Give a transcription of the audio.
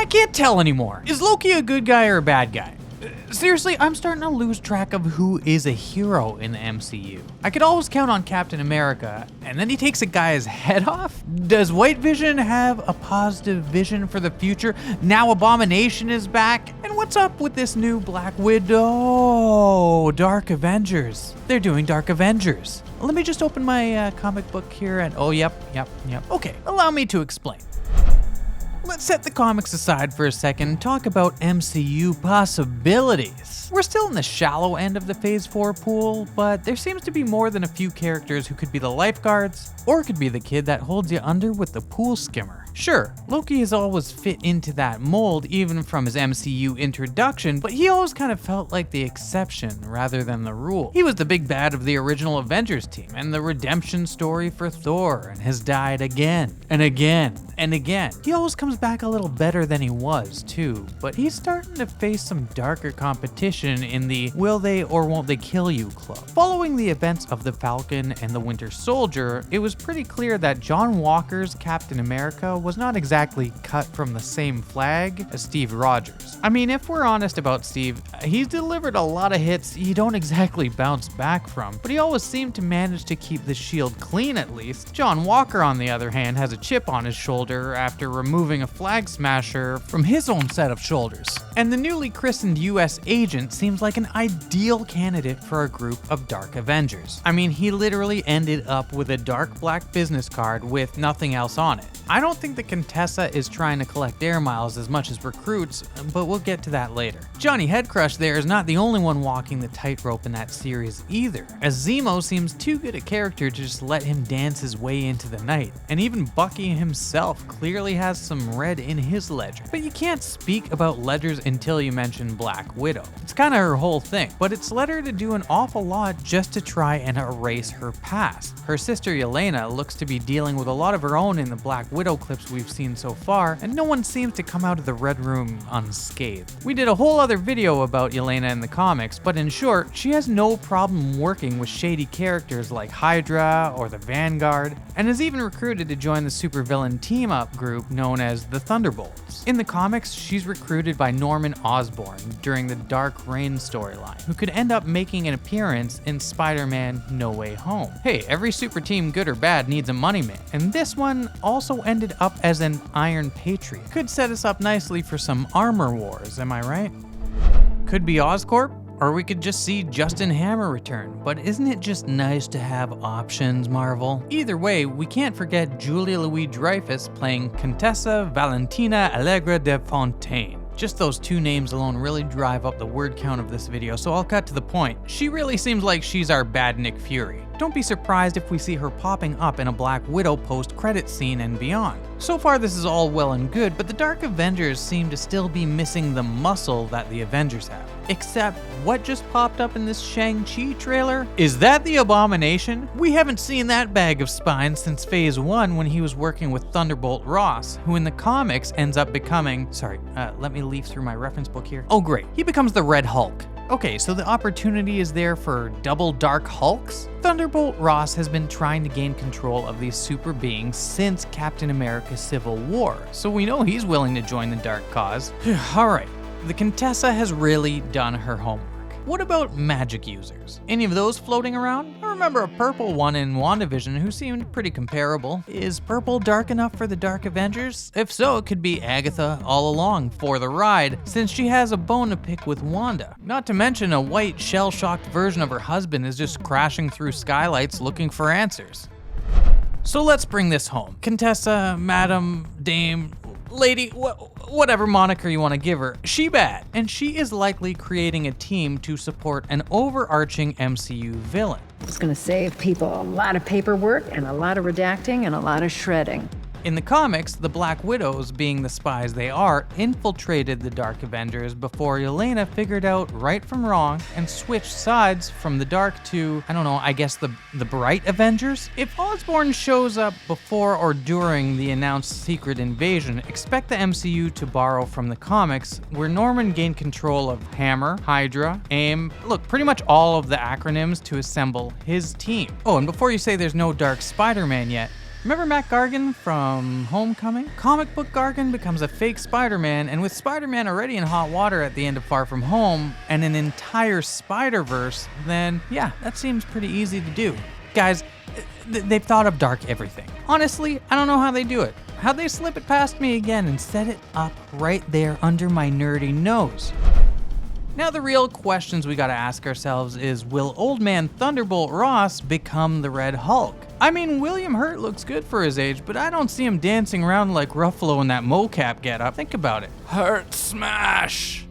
I can't tell anymore. Is Loki a good guy or a bad guy? Seriously, I'm starting to lose track of who is a hero in the MCU. I could always count on Captain America, and then he takes a guy's head off? Does White Vision have a positive vision for the future? Now Abomination is back? And what's up with this new Black Widow? Dark Avengers. They're doing Dark Avengers. Let me just open my comic book here and oh, yep. Okay, allow me to explain. Let's set the comics aside for a second and talk about MCU possibilities. We're still in the shallow end of the Phase 4 pool, but there seems to be more than a few characters who could be the lifeguards, or could be the kid that holds you under with the pool skimmer. Sure, Loki has always fit into that mold even from his MCU introduction, but he always kind of felt like the exception rather than the rule. He was the big bad of the original Avengers team and the redemption story for Thor, and has died again and again and again. He always comes back a little better than he was too, but he's starting to face some darker competition in the will they or won't they kill you club. Following the events of the Falcon and the Winter Soldier, it was pretty clear that John Walker's Captain America was not exactly cut from the same flag as Steve Rogers. I mean, if we're honest about Steve, he's delivered a lot of hits you don't exactly bounce back from, but he always seemed to manage to keep the shield clean at least. John Walker, on the other hand, has a chip on his shoulder after removing a flag smasher from his own set of shoulders. And the newly christened US agent seems like an ideal candidate for a group of Dark Avengers. I mean, he literally ended up with a dark black business card with nothing else on it. I don't think the Contessa is trying to collect air miles as much as recruits, but we'll get to that later. Johnny Headcrush there is not the only one walking the tightrope in that series either, as Zemo seems too good a character to just let him dance his way into the night, and even Bucky himself clearly has some red in his ledger. But you can't speak about ledgers until you mention Black Widow. It's kind of her whole thing, but it's led her to do an awful lot just to try and erase her past. Her sister Yelena looks to be dealing with a lot of her own in the Black Widow clips we've seen so far, and no one seems to come out of the Red Room unscathed. We did a whole other video about Yelena in the comics, but in short, she has no problem working with shady characters like Hydra or the Vanguard, and is even recruited to join the supervillain team-up group known as the Thunderbolts. In the comics, she's recruited by Norman Osborn during the Dark Reign storyline, who could end up making an appearance in Spider-Man No Way Home. Hey, every super team, good or bad, needs a money man, and this one also ended up as an Iron Patriot. Could set us up nicely for some armor wars, am I right? Could be Oscorp, or we could just see Justin Hammer return, but isn't it just nice to have options, Marvel? Either way, we can't forget Julia Louis Dreyfus playing Contessa Valentina Allegra de Fontaine. Just those two names alone really drive up the word count of this video, so I'll cut to the point. She really seems like she's our bad Nick Fury. Don't be surprised if we see her popping up in a Black Widow post-credit scene and beyond. So far this is all well and good, but the Dark Avengers seem to still be missing the muscle that the Avengers have. Except, what just popped up in this Shang-Chi trailer? Is that the Abomination? We haven't seen that bag of spines since Phase 1 when he was working with Thunderbolt Ross, who in the comics ends up becoming... let me leaf through my reference book here. Oh great, he becomes the Red Hulk. Okay, so the opportunity is there for double Dark Hulks? Thunderbolt Ross has been trying to gain control of these super beings since Captain America Civil War, so we know he's willing to join the dark cause. Alright, the Contessa has really done her homework. What about magic users? Any of those floating around? I remember a purple one in WandaVision who seemed pretty comparable. Is purple dark enough for the Dark Avengers? If so, it could be Agatha all along for the ride, since she has a bone to pick with Wanda. Not to mention a white shell-shocked version of her husband is just crashing through skylights looking for answers. So let's bring this home. Contessa, Madam, Dame, Lady, whatever moniker you want to give her, she bad. And she is likely creating a team to support an overarching MCU villain. It's gonna save people a lot of paperwork and a lot of redacting and a lot of shredding. In the comics, the Black Widows, being the spies they are, infiltrated the Dark Avengers before Yelena figured out right from wrong and switched sides from the Dark to, I don't know, I guess the Bright Avengers? If Osborn shows up before or during the announced secret invasion, expect the MCU to borrow from the comics, where Norman gained control of Hammer, Hydra, AIM, look, pretty much all of the acronyms to assemble his team. Oh, and before you say there's no Dark Spider-Man yet, Remember Matt Gargan from Homecoming? Comic book Gargan becomes a fake Spider-Man, and with Spider-Man already in hot water at the end of Far From Home, and an entire Spider-Verse, then yeah, that seems pretty easy to do. Guys, they've thought of Dark everything. Honestly, I don't know how they do it. How'd they slip it past me again and set it up right there under my nerdy nose? Now the real questions we gotta ask ourselves is, will old man Thunderbolt Ross become the Red Hulk? I mean, William Hurt looks good for his age, but I don't see him dancing around like Ruffalo in that mocap getup. Think about it. Hurt smash!